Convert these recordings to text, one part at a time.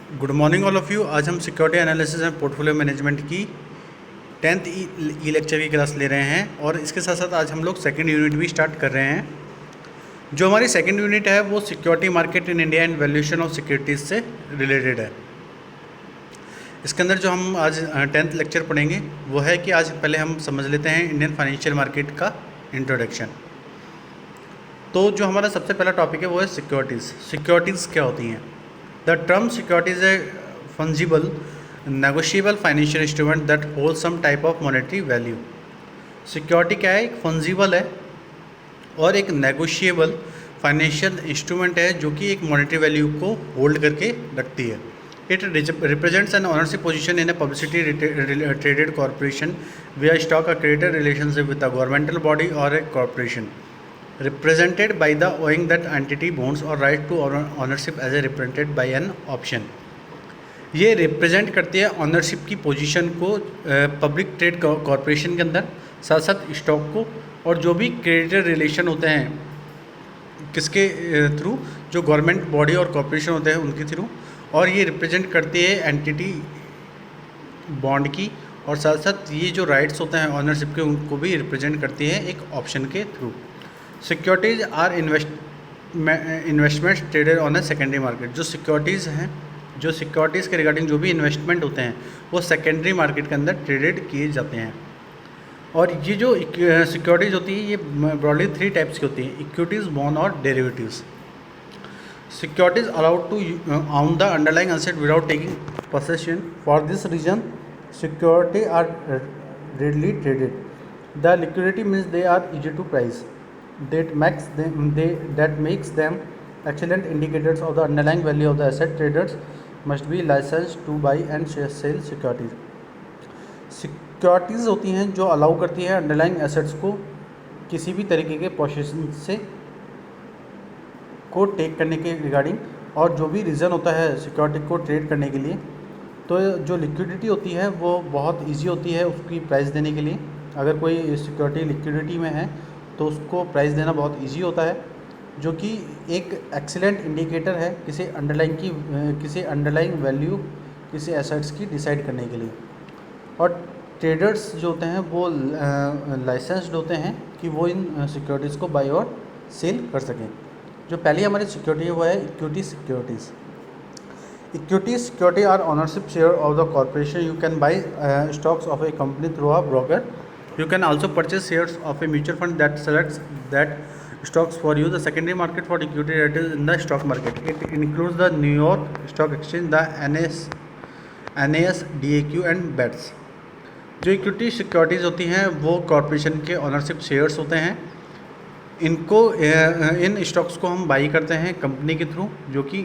Good morning all of you. आज हम security analysis and portfolio management की 10th ई lecture की क्लास ले रहे हैं और इसके साथ साथ आज हम लोग सेकंड यूनिट भी स्टार्ट कर रहे हैं। जो हमारी सेकंड यूनिट है वो security market in India and valuation of securities से रिलेटेड है। इसके अंदर जो हम आज 10th लेक्चर पढ़ेंगे वो है कि आज पहले हम समझ लेते हैं इंडियन फाइनेंशियल मार्केट का इंट्रोडक्शन। तो जो हमारा सबसे पहला टॉपिक है वो है सिक्योरिटीज़। सिक्योरिटीज़ क्या होती हैं? The term security is a fungible, negotiable financial instrument that holds some type of monetary value. Security क्या है? एक फंजिबल है और एक नेगोशिएबल फाइनेंशियल इंस्ट्रूमेंट है जो कि एक मॉनेटरी वैल्यू को होल्ड करके रखती है। It represents an ownership position in a publicity traded corporation via stock a creditor relationship with a governmental body और a corporation represented by the owing that entity bonds or right to ownership as a represented by an option। ये represent करती है ownership की position को public trade corporation के अंदर, साथ साथ स्टॉक को, और जो भी क्रेडिटर रिलेशन होते हैं किसके थ्रू, जो गवर्नमेंट बॉडी और कॉरपोरेशन होते हैं उनके थ्रू, और ये रिप्रेजेंट करती है एंटिटी बॉन्ड की, और साथ साथ ये जो राइट्स होते हैं ऑनरशिप के उनको भी रिप्रेजेंट करती है एक ऑप्शन के थ्रू। Securities are investments traded on a secondary market. जो सिक्योरिटीज़ हैं, जो सिक्योरिटीज़ के रिगार्डिंग जो भी इन्वेस्टमेंट होते हैं वो सेकेंडरी मार्केट के अंदर ट्रेडेड किए जाते हैं। और ये जो सिक्योरिटीज़ होती है ये ब्रॉडली 3 टाइप्स की होती हैं: इक्विटीज़, बॉन्ड और derivatives. Securities allowed to own the underlying asset without taking possession. For this reason, security are readily traded. The liquidity means they are easy to price. That makes them excellent indicators of the underlying value of the asset. Traders must be licensed to buy and sell securities. Securities होती हैं जो allow करती है underlying assets को किसी भी तरीके के पोजीशन से को टेक करने के रिगार्डिंग, और जो भी रीज़न होता है सिक्योरिटी को ट्रेड करने के लिए, तो जो लिक्विडिटी होती है वो बहुत इजी होती है उसकी प्राइस देने के लिए। अगर कोई सिक्योरिटी लिक्विडिटी में है तो उसको प्राइस देना बहुत इजी होता है, जो कि एक एक्सीलेंट इंडिकेटर है किसी अंडरलाइंग वैल्यू किसी एसेट्स की डिसाइड करने के लिए। और ट्रेडर्स जो होते हैं वो लाइसेंस्ड होते हैं कि वो इन सिक्योरिटीज़ को बाई और सेल कर सकें। जो पहली हमारी सिक्योरिटी है वो है equity securities. Equity security are ownership share of the corporation. You can buy stocks of a company through a broker. You can also purchase shares of a mutual fund that selects that stocks for you. The secondary market for equity that is in the stock market. It includes the New York Stock Exchange, the NASDAQ and BETS. जो equity securities होती हैं वो corporation के ownership shares होते हैं। इनको इन stocks को हम बाई करते हैं कंपनी के थ्रू, जो कि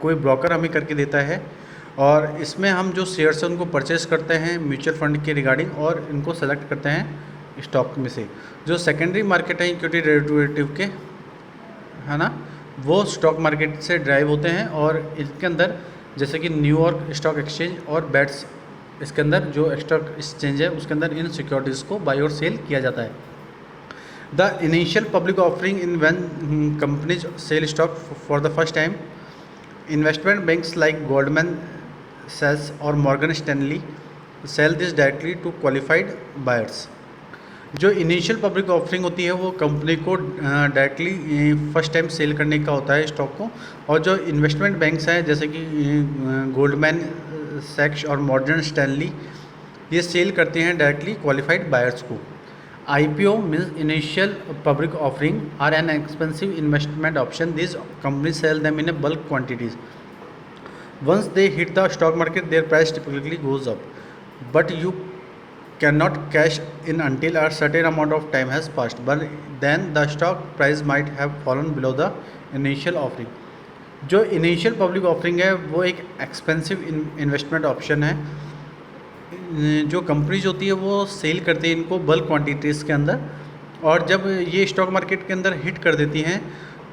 कोई ब्रोकर हमें करके देता है, और इसमें हम जो शेयर्स हैं उनको परचेस करते हैं म्यूचुअल फंड के रिगार्डिंग, और इनको सेलेक्ट करते हैं स्टॉक में से। जो सेकेंडरी मार्केट है इक्विटी डेरिवेटिव के, है ना, वो स्टॉक मार्केट से ड्राइव होते हैं, और इसके अंदर जैसे कि न्यूयॉर्क स्टॉक एक्सचेंज और बेट्स, इसके अंदर जो स्टॉक एक्सचेंज है उसके अंदर इन सिक्योरिटीज़ को बाई और सेल किया जाता है। The initial public offering in when companies sell stock for the first time. Investment banks like Goldman सेल्स और Morgan Stanley sell this directly to qualified buyers. जो इनिशियल पब्लिक ऑफरिंग होती है वो कंपनी को डायरेक्टली फर्स्ट टाइम सेल करने का होता है स्टॉक को, और जो इन्वेस्टमेंट बैंक्स हैं जैसे कि गोल्डमैन सैक्स और मॉर्गन स्टैनली, ये सेल करते हैं डायरेक्टली क्वालिफाइड बायर्स को। IPO means initial public offering are an expensive investment option. This company sell them in a bulk quantities. Once they hit the stock market, their price typically goes up, but you cannot cash in until a certain amount of time has passed. But then the stock price might have fallen below the initial offering. जो initial public offering है वो एक expensive investment option है। जो companies होती है वो cell करती है इनको बल्क क्वांटिटीज़ के अंदर, और जब ये स्टॉक मार्केट के अंदर हिट कर देती हैं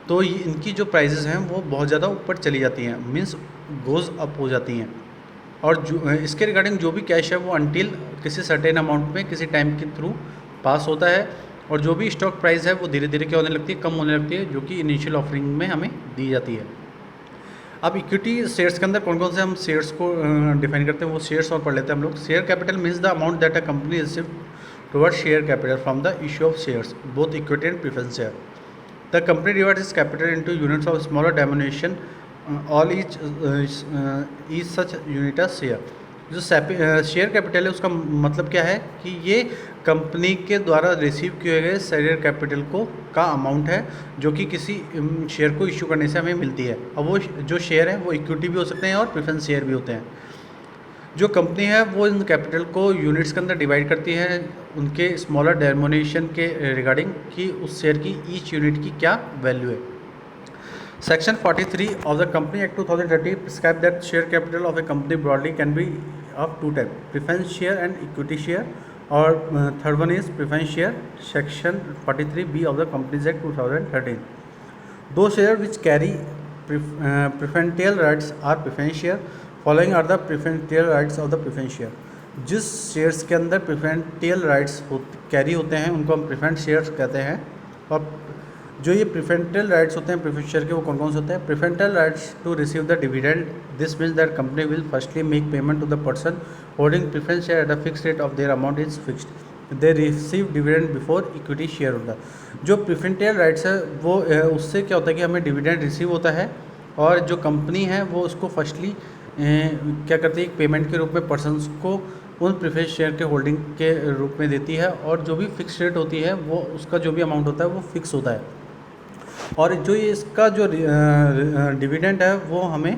तो इनकी जो प्राइसेस हैं वो बहुत ज़्यादा ऊपर चली जाती हैं, मींस गोज़ अप हो जाती हैं। और जो इसके रिगार्डिंग जो भी कैश है वो अनटिल किसी सर्टेन अमाउंट में किसी टाइम के थ्रू पास होता है, और जो भी स्टॉक प्राइस है वो धीरे धीरे क्या होने लगती है, कम होने लगती है, जो कि इनिशियल ऑफरिंग में हमें दी जाती है। अब इक्विटी शेयर्स के अंदर कौन कौन से हम शेयर्स को डिफाइन करते हैं वो शेयर्स और पढ़ लेते हैं हम लोग। Share capital means the amount that a company receive towards share capital from the issue of shares both equity and preference share. The company divides it's capital into units of smaller denomination all each such unit a share. जो share capital है उसका मतलब क्या है कि ये company के द्वारा रिसीव किए गए शेयर कैपिटल को का अमाउंट है जो कि किसी शेयर को इशू करने से हमें मिलती है। अब वो जो शेयर है वो इक्विटी भी हो सकते हैं और प्रेफरेंस शेयर भी होते हैं। जो कंपनी है वो इन कैपिटल को यूनिट्स के अंदर डिवाइड करती है उनके स्मॉलर डिनोमिनेशन के रिगार्डिंग कि उस शेयर की ईच यूनिट की क्या वैल्यू है। Section 43 of the Company Act 2030 prescribe that share capital of a company broadly can be of two types, preference share and equity share, or third one is preference share. Section 43B of the Companies Act 2013. Those shares which carry preferential rights are preference share. Following are the preferential rights of the preference share. जिस shares के अंदर preferential rights carry होते हैं उनको हम preference shares कहते हैं। और जो ये प्रेफरेंशियल राइट्स होते हैं प्रेफरेंस शेयर के वो कौन कौन से होते हैं। Preferential rights to receive the dividend, this means that company will firstly make payment to the person holding preference share at a fix rate of their amount is fixed, they receive dividend before equity share holder. जो preferential rights है वो उससे क्या होता है कि हमें dividend receive होता है और जो कंपनी है वो उसको फर्स्टली क्या करती है, एक पेमेंट के रूप में पर्सनस को उन प्रेफरेंस शेयर के होल्डिंग के रूप में देती है और जो भी फिक्स रेट होती है वो उसका जो भी अमाउंट होता है वो फिक्स होता है। और जो ये इसका जो डिविडेंड है वो हमें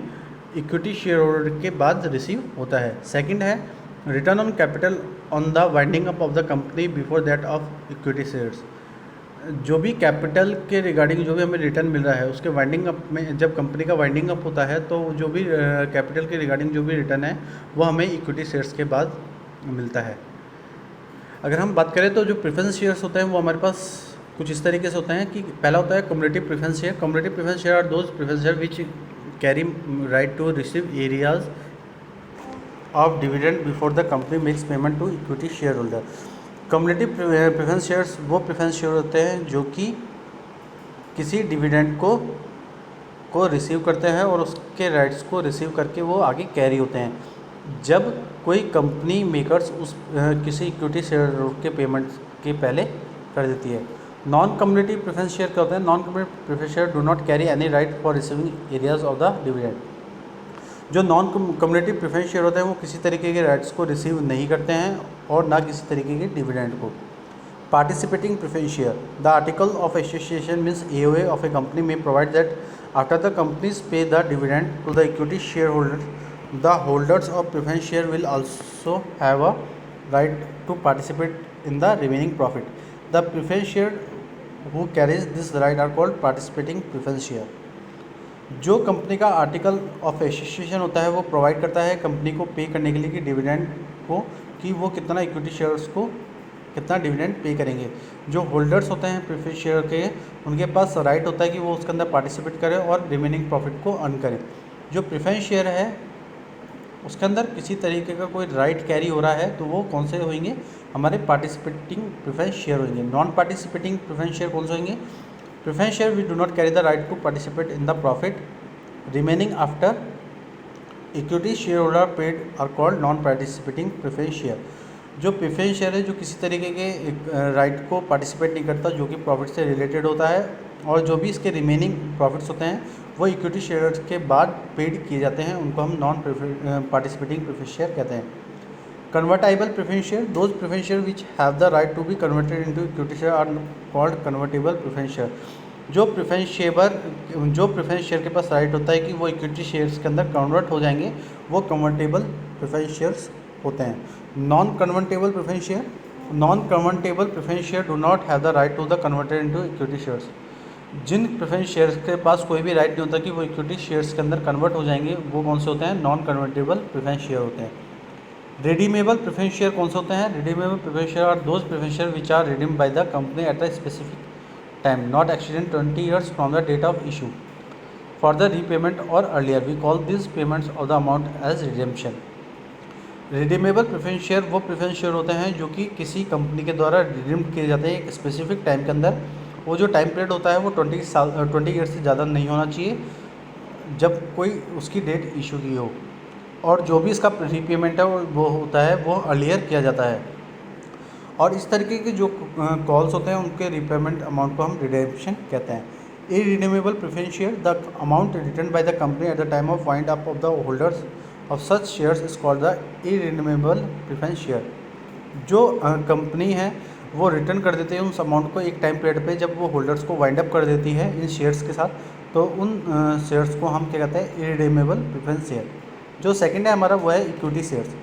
इक्विटी शेयर होल्डर के बाद रिसीव होता है। सेकंड है return on capital on the winding up of the company before that of equity shares. जो भी कैपिटल के रिगार्डिंग जो भी हमें रिटर्न मिल रहा है उसके वाइंडिंग अप में, जब कंपनी का वाइंडिंग अप होता है तो जो भी कैपिटल के रिगार्डिंग जो भी रिटर्न है वो हमें इक्विटी शेयर्स के बाद मिलता है। अगर हम बात करें तो जो प्रेफरेंस शेयर्स होते हैं वो हमारे पास कुछ इस तरीके से होते हैं कि पहला होता है cumulative preference share. Cumulative preference share are those preference share which carry right to receive arrears of dividend before the company makes payment to equity share holder. Cumulative preference shares वो प्रेफरेंस शेयर होते हैं जो कि किसी dividend को receive करते हैं और उसके राइट्स को रिसीव करके वो आगे कैरी होते हैं जब कोई कंपनी मेकर्स उस किसी इक्विटी शेयर के पेमेंट के पहले कर देती है। नॉन कम्युनिटिव प्रेफरेंस शेयर क्या होता है। Non cumulative preference share do not carry any right for receiving arrears of the dividend. जो नॉन कम्युनिटिव प्रेफरेंस शेयर होते हैं वो किसी तरीके के राइट्स को रिसीव नहीं करते हैं और ना किसी तरीके के डिविडेंड को। Participating preference share, the article of association means AOA of a company में provide that after the companies pay the dividend to the equity share holder, the holders of preference share will also have a right to participate in the remaining profit. The preference share who carries this right are called participating preference share. जो company का article of association होता है वो provide करता है company को पे करने के लिए कि डिविडेंड को कि वो कितना इक्विटी शेयर्स को कितना डिविडेंड पे करेंगे। जो होल्डर्स होते हैं प्रेफरेंस शेयर के उनके पास राइट होता है कि वो उसके अंदर पार्टिसिपेट करें और रिमेनिंग प्रॉफिट को अर्न करें। जो प्रेफरेंस शेयर है उसके अंदर किसी तरीके का कोई राइट कैरी हो रहा है तो वो कौन से होंगे, हमारे पार्टिसिपेटिंग प्रेफरेंस शेयर होंगे। नॉन पार्टिसिपेटिंग प्रेफरेंस शेयर कौन से होंगे। Preference share we do not carry the right to participate in the profit remaining after equity share holder paid are called non participating preference share. जो preference share है जो किसी तरीके के right को पार्टिसिपेट नहीं करता जो कि प्रॉफिट से रिलेटेड होता है और जो भी इसके रिमेनिंग प्रॉफिट्स होते हैं वो इक्विटी शेयर्स के बाद पेड किए जाते हैं, उनको हम नॉन पार्टिसिपेटिंग प्रेफरेंस शेयर कहते हैं। Convertible preference share, those preference share which have the right to be converted into equity share are called convertible preference share. जो प्रेफरेंस शेयर के पास राइट होता है कि वो इक्विटी शेयर्स के अंदर कन्वर्ट हो जाएंगे वो कन्वर्टेबल प्रेफरेंस शेयर्स होते हैं। Non convertible preference share, non convertible preference share do not have the right to the converted into equity shares. जिन प्रेफरेंस शेयर्स के पास कोई भी राइट नहीं होता कि वो इक्विटी शेयर्स के अंदर कन्वर्ट हो जाएंगे वो कौन से होते हैं, नॉन कन्वर्टेबल प्रेफरेंस शेयर होते हैं। रिडीमेबल प्रेफरेंस शेयर कौन से होते हैं। Redeemable preference share are those preference share which are redeemed by the company at a specific time not exceeding 20 years from the date of issue for the repayment और earlier, we call this payments of the amount as redemption. Redeemable preference share वो preference share होते हैं जो कि किसी company के द्वारा redeem किए जाते हैं एक स्पेसिफिक टाइम के अंदर। वो जो टाइम पीरियड होता है वो 20 ईयर से ज़्यादा नहीं होना चाहिए। जब कोई उसकी डेट इशू की हो, और जो भी इसका रीपेमेंट है वो होता है वो अर्लियर किया जाता है। और इस तरीके के जो कॉल्स होते हैं उनके रीपेमेंट अमाउंट को हम रिडेम्पशन कहते हैं। Irredeemable preference share, the amount return bye the company at the time of wind up of the holders of such shares is called the irredeemable preference share. जो company है वो return कर देती है उस अमाउंट को एक टाइम पीरियड पे, जब वो होल्डर्स को वाइंड अप कर देती है इन शेयर्स के साथ, तो उन शेयर्स को हम क्या कहते हैं, इरिडीमेबल प्रेफरेंस शेयर। जो सेकंड है हमारा वो है equity shares.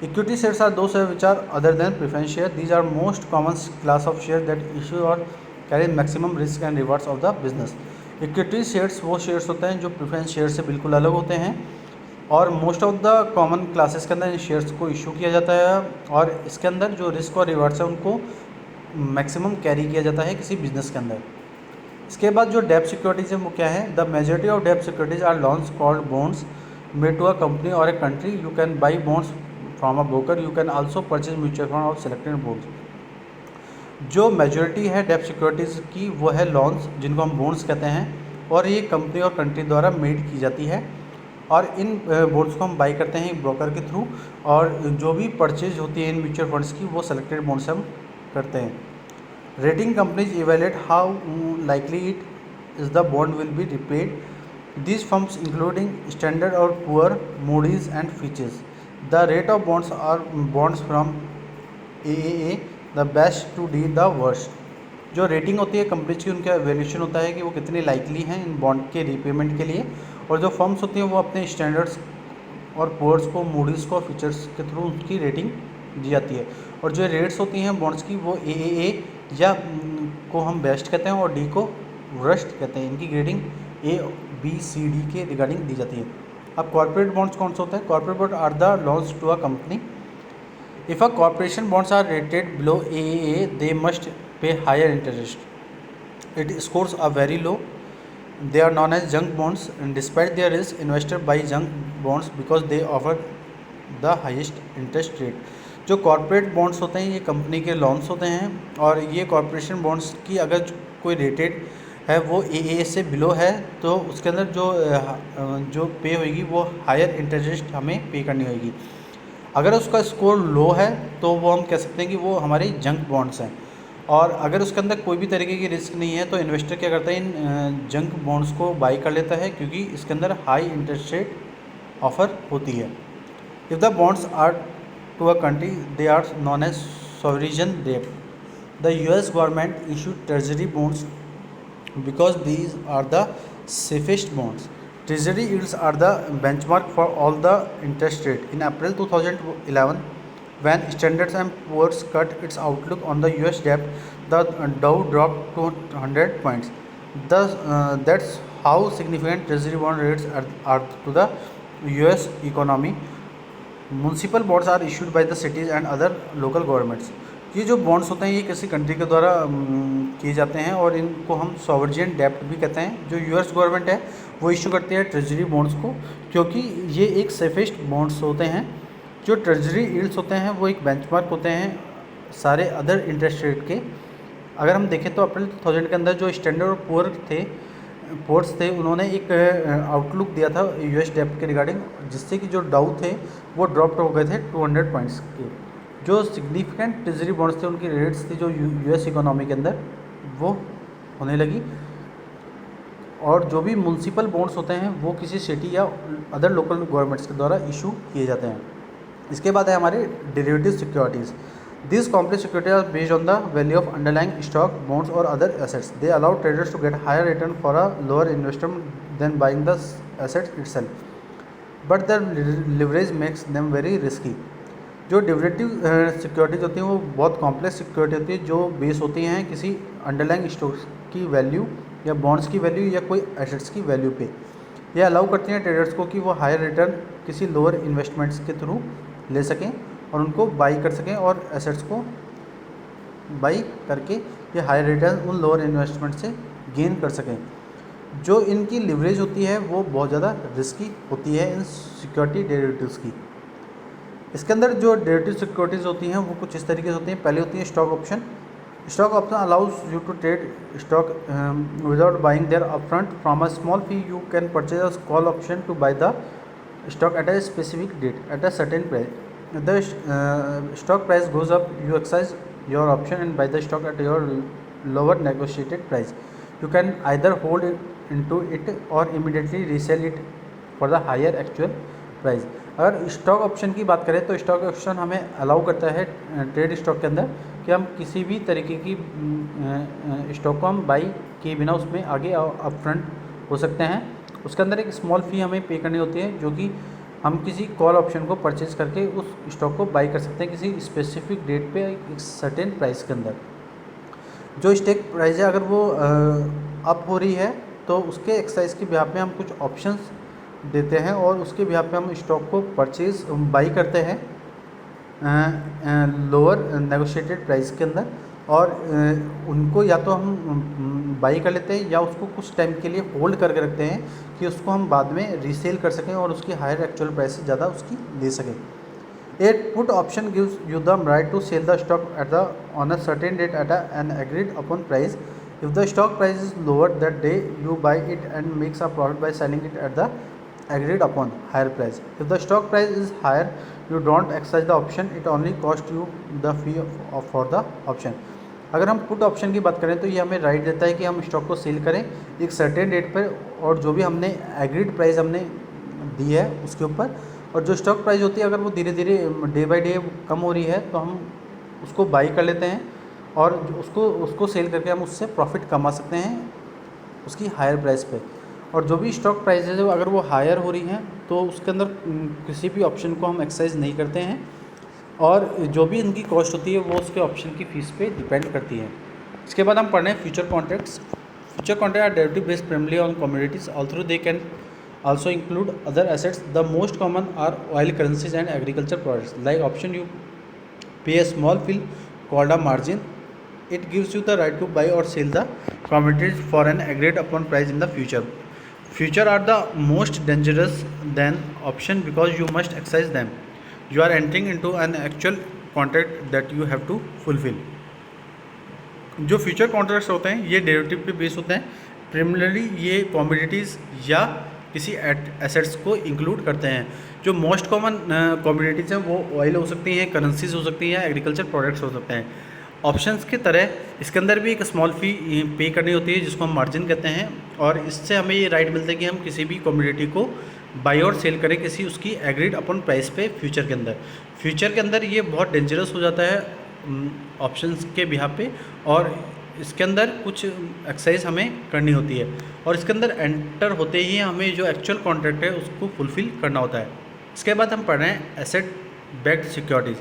Equity shares are those share which are other than preference share. These are most common class of share that issue और carry maximum risk and rewards of the business. Equity shares वो shares होते हैं जो preference share से बिल्कुल अलग होते हैं, और most of the common classes के अंदर इन शेयर्स को इशू किया जाता है, और इसके अंदर जो रिस्क और रिवार्ड्स है उनको मैक्सिमम कैरी किया जाता है किसी बिजनेस के अंदर। इसके बाद जो डेब्ट सिक्योरिटीज़ है वो क्या है, द मेजॉरिटी ऑफ डेब्ट securities are loans called bonds made to a company और a country. You can buy bonds from a broker, you can also purchase mutual fund of selected bonds. जो majority है डेब्ट securities की वो है loans, जिनको हम बॉन्ड्स कहते हैं, और ये कंपनी और कंट्री द्वारा मेड की जाती है, और इन बॉन्ड्स को हम बाई करते हैं ब्रोकर के थ्रू, और जो भी परचेज होती है इन म्यूचुअल फंड्स की वो सेलेक्टेड बॉन्ड्स हम करते हैं। Rating companies evaluate how likely it is the bond will be repaid. These firms including Standard or Poor, Moody's and Fitch's. The rate of bonds from AAA the best to D the worst. जो rating होती है companies की उनका valuation होता है कि वो कितनी लाइकली हैं इन बॉन्ड के रीपेमेंट के लिए, और जो फर्म्स होती हैं वो अपने स्टैंडर्ड्स और पोअर्स को, मूडीज़ को, फीचर्स के थ्रू उनकी रेटिंग दी जाती है। और जो रेट्स होती हैं बॉन्ड्स की वो AAA या को हम बेस्ट कहते हैं और D को वर्स्ट कहते हैं। इनकी grading A, B, C, D के रिगार्डिंग दी जाती है। अब कॉर्पोरेट बॉन्ड्स कौन से होते हैं? Corporate bond are the loans to a company. If a corporation bonds are rated below AAA they must pay higher interest. It scores are very low. They are known as junk bonds and despite their risk invested by junk bonds because they offer the highest interest rate. जो corporate bonds होते हैं ये company के loans होते हैं, और ये corporation bonds की अगर कोई रेटेड है वो AAA से बिलो है तो उसके अंदर जो पे होगी वो हायर इंटरेस्ट हमें पे करनी होगी। अगर उसका स्कोर लो है तो वो हम कह सकते हैं कि वो हमारे जंक बॉन्ड्स हैं, और अगर उसके अंदर कोई भी तरीके की रिस्क नहीं है तो इन्वेस्टर क्या करता है, इन जंक बॉन्ड्स को बाई कर लेता है क्योंकि इसके अंदर हाई इंटरेस्ट रेट ऑफर होती है। If the bonds are to a country they are known as sovereign debt. The US government issued treasury bonds because these are the safest bonds. Treasury yields are the benchmark for all the interest rate. In April 2011, when Standard & Poor's cut its outlook on the US debt, the Dow dropped 200 points. Thus, that's how significant Treasury bond rates are to the US economy. Municipal bonds are issued by the cities and other local governments. ये जो bonds होते हैं ये किसी country के द्वारा किए जाते हैं, और इनको हम सॉवरेन डेब्ट भी कहते हैं। जो US गवर्नमेंट है वो इशू करती है ट्रेजरी बॉन्ड्स को, क्योंकि ये एक सेफेस्ट बॉन्ड्स होते हैं। जो ट्रेजरी यील्ड्स होते हैं वो एक बेंचमार्क होते हैं सारे अदर इंटरेस्ट रेट के। अगर हम देखें तो अप्रैल 2000 के अंदर जो स्टैंडर्ड और पोर्स थे उन्होंने एक आउटलुक दिया था US डेब्ट के रिगार्डिंग, जिससे कि जो डाउ थे वो ड्रॉप हो गए थे 200 पॉइंट्स के। जो सिग्निफिकेंट ट्रेजरी बॉन्ड्स थे उनकी रेट्स थी जो US इकोनॉमी के अंदर वो होने लगी, और जो भी म्यूनसिपल बॉन्ड्स होते हैं वो किसी सिटी या अदर लोकल गवर्नमेंट्स के द्वारा इशू किए जाते हैं। इसके बाद है हमारे derivative securities. This complex securities are based on the value of underlying stock, bonds और other assets. They allow traders to get higher return for a lower investment than buying the assets itself, but the leverage makes them very risky. जो derivative securities होती हैं वो बहुत complex security होती है जो base होती हैं किसी अंडरलाइंग स्टॉक्स की वैल्यू या बॉन्ड्स की वैल्यू या कोई एसेट्स की वैल्यू पे। ये अलाउ करती हैं ट्रेडर्स को कि वो हायर रिटर्न किसी लोअर इन्वेस्टमेंट्स के थ्रू ले सकें और उनको बाई कर सकें, और एसेट्स को बाई करके ये हायर रिटर्न उन लोअर इन्वेस्टमेंट से गेन कर सकें। जो इनकी लिवरेज होती है वो बहुत ज़्यादा रिस्की होती है इन सिक्योरिटी डेरिवेटिव्स की। इसके अंदर जो डेरिवेटिव सिक्योरिटीज़ होती हैं वो कुछ इस तरीके से होती हैं। पहले होती है stock option, Stock option allows you to trade stock without buying there upfront. From a small fee, you can purchase a call option to buy the stock at a specific date at a certain price. If the stock price goes up, you exercise your option and buy the stock at your lower negotiated price. You can either hold it into it or immediately resell it for the higher actual price. अगर stock option की बात करें तो stock option हमें allow करता है trade stock के अंदर कि हम किसी भी तरीके की स्टॉक को हम बाई किए बिना उसमें आगे अप फ्रंट हो सकते हैं। उसके अंदर एक स्मॉल फ़ी हमें पे करनी होती है जो कि हम किसी कॉल ऑप्शन को परचेज़ करके उस स्टॉक को बाई कर सकते हैं किसी स्पेसिफिक डेट पे एक सर्टेन प्राइस के अंदर। जो स्टॉक प्राइस है अगर वो अप हो रही है तो उसके एक्सरसाइज के बिहाफ में हम कुछ ऑप्शंस देते हैं और उसके बिहाफ पे हम स्टॉक को परचेज बाई करते हैं लोअर नेगोशिएटेड प्राइस के अंदर और उनको या तो हम बाई कर लेते हैं या उसको कुछ टाइम के लिए होल्ड करके रखते हैं कि उसको हम बाद में रीसेल कर सकें और उसकी हायर एक्चुअल प्राइस से ज़्यादा उसकी ले सकें। A put option gives you the right to sell the stock on a certain date at an agreed upon price. If the stock price is lower that day, you buy it and makes a profit by selling it at the agreed upon higher price. If the stock price is higher, you don't exercise the option. It only cost you the fee for the option. अगर हम put option की बात करें तो ये हमें right देता है कि हम स्टॉक को सेल करें एक सर्टेन डेट पर और जो भी हमने एग्रीड प्राइस हमने दी है उसके ऊपर, और जो स्टॉक प्राइस होती है अगर वो धीरे धीरे डे बाय डे कम हो रही है तो हम उसको बाई कर लेते हैं और उसको सेल करके हम उससे प्रॉफिट कमा सकते हैं उसकी हायर प्राइस पे। और जो भी स्टॉक प्राइस है अगर वो हायर हो रही हैं तो उसके अंदर किसी भी ऑप्शन को हम एक्सरसाइज नहीं करते हैं और जो भी इनकी कॉस्ट होती है वो उसके ऑप्शन की फ़ीस पे डिपेंड करती है। इसके बाद हम पढ़ रहे हैं future contracts. Future contract are derivative based primarily on commodities also they can also include other assets. The most common are oil currencies and agriculture products. Like option, you pay a small fee called a margin. It gives you the right to buy or sell the commodities for an agreed upon price in the future. Future are the most dangerous than option because you must exercise them. You are entering into an actual contract that you have to fulfill. जो future contracts होते हैं ये derivative पे base होते हैं। प्रिमिनरली ये commodities या किसी एसेट्स को इंक्लूड करते हैं। जो मोस्ट कॉमन कमोडिटीज़ हैं वो ऑयल हो सकती हैं, करेंसीज हो सकती हैं, एग्रीकल्चर प्रोडक्ट्स हो सकते हैं। ऑप्शंस की तरह इसके अंदर भी एक स्मॉल फ़ी पे करनी होती है जिसको हम मार्जिन कहते हैं और इससे हमें ये राइट मिलता है कि हम किसी भी कमोडिटी को बाई और सेल करें किसी उसकी एग्रीड अपॉन प्राइस पे फ्यूचर के अंदर। फ्यूचर के अंदर ये बहुत डेंजरस हो जाता है ऑप्शंस के बिहाफ पे और इसके अंदर कुछ एक्सरसाइज हमें करनी होती है और इसके अंदर एंटर होते ही हमें जो एक्चुअल कॉन्ट्रैक्ट है उसको फुलफ़िल करना होता है। इसके बाद हम पढ़ रहे हैं asset backed securities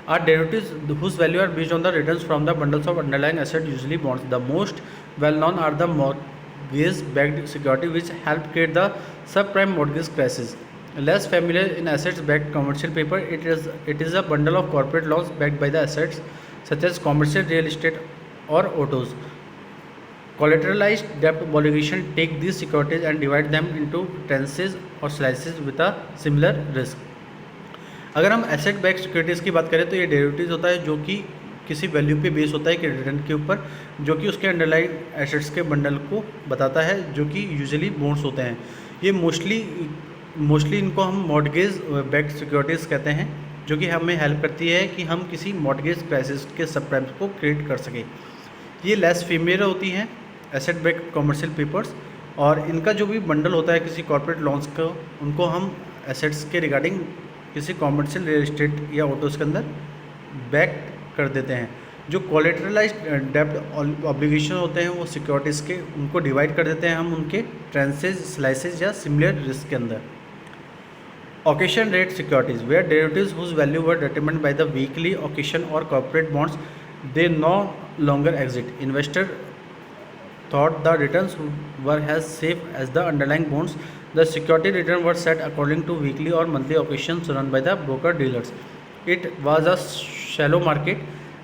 are derivatives whose value are based on the returns from the bundles of underlying asset usually bonds. The most well known are the mortgage backed security which help create the sub prime mortgage crisis. Less familiar in assets-backed commercial paper, it is a bundle of corporate loans backed by the assets such as commercial real estate or autos. Collateralized debt obligation take these securities and divide them into tranches or slices with a similar risk. अगर हम asset backed securities की बात करें तो ये derivatives होता है जो कि किसी वैल्यू पे बेस होता है कि रिटर्न के ऊपर जो कि उसके अंडरलाइन एसेट्स के बंडल को बताता है जो कि यूजुअली बॉन्ड्स होते हैं। ये मोस्टली इनको हम मॉर्गेज बैक्ड सिक्योरिटीज़ कहते हैं जो कि हमें हेल्प करती है कि हम किसी मॉर्गेज क्राइसिस के सब प्राइम्स को क्रिएट कर सकें। ये लेस फेमिलियर होती हैं एसेट बैक्ड कमर्शियल पेपर्स और इनका जो भी बंडल होता है किसी कॉर्पोरेट लॉन्स का उनको हम एसेट्स के रिगार्डिंग किसी कॉमर्शियल रियल एस्टेट या ऑटोज़ के अंदर बैक कर देते हैं। जो कोलेटरलाइज्ड डेब्ट ऑब्लिगेशन होते हैं वो सिक्योरिटीज़ के उनको डिवाइड कर देते हैं हम उनके ट्रांसेज स्लाइसेज या सिमिलर रिस्क के अंदर। Occasion rate securities where derivatives whose value were determined by the weekly, occasion or corporate bonds, they no longer exist. Investor thought the returns were as safe as the underlying bonds. The security return were set according to weekly or monthly occasions run by the broker dealers. It was a shallow market,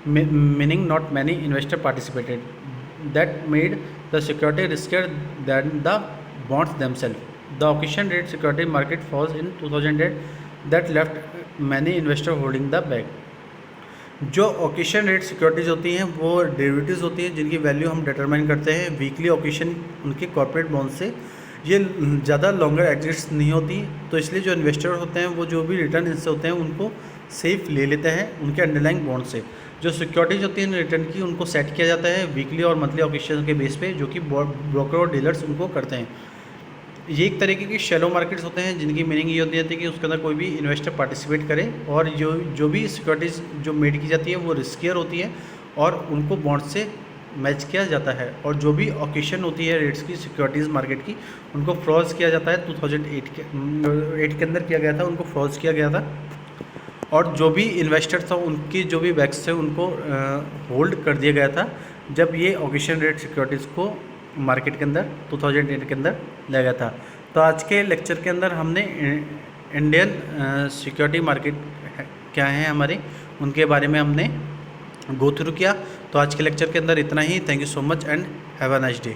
meaning not many investors participated. That made the security riskier than the bonds themselves. The occasion rate security market falls in 2008 that left many investors holding the bag. जो occasion rate securities होती हैं वो derivatives होती हैं जिनकी value हम determine करते हैं वीकली ओकेशन उनके कॉर्पोरेट बॉन्ड से। ये ज़्यादा लॉन्गर एग्जिट्स नहीं होती, तो इसलिए जो इन्वेस्टर होते हैं वो जो भी रिटर्न इनसे होते हैं उनको सेफ ले लेते हैं उनके अंडरलाइंग बॉन्ड से। जो सिक्योरिटीज़ होती हैं रिटर्न की उनको सेट किया जाता है वीकली और मंथली ओकेशन के बेस पे, जो कि ब्रोकर और डीलर्स उनको करते हैं। ये एक तरीके की शैलो मार्केट्स होते हैं जिनकी मीनिंग ये होती है कि उसके अंदर कोई भी इन्वेस्टर पार्टिसिपेट करे, और जो भी सिक्योरिटीज़ जो मेड की जाती है वो रिस्कियर होती है और उनको बॉन्ड से मैच किया जाता है। और जो भी ओकेशन होती है रेट्स की सिक्योरिटीज़ मार्केट की उनको फ्रॉज किया जाता है। 2008 के अंदर किया गया था, उनको फ्रॉज किया गया था। और जो भी इन्वेस्टर था उनकी जो भी बैक्स थे उनको होल्ड कर दिया गया था जब ये ओकेशन रेट सिक्योरिटीज़ को मार्केट के अंदर 2008 के अंदर लाया गया था। तो आज के लेक्चर के अंदर हमने इंडियन सिक्योरिटी मार्केट क्या है हमारे, उनके बारे में हमने गो थ्रू किया। तो आज के लेक्चर के अंदर इतना ही। Thank you so much and have a nice day.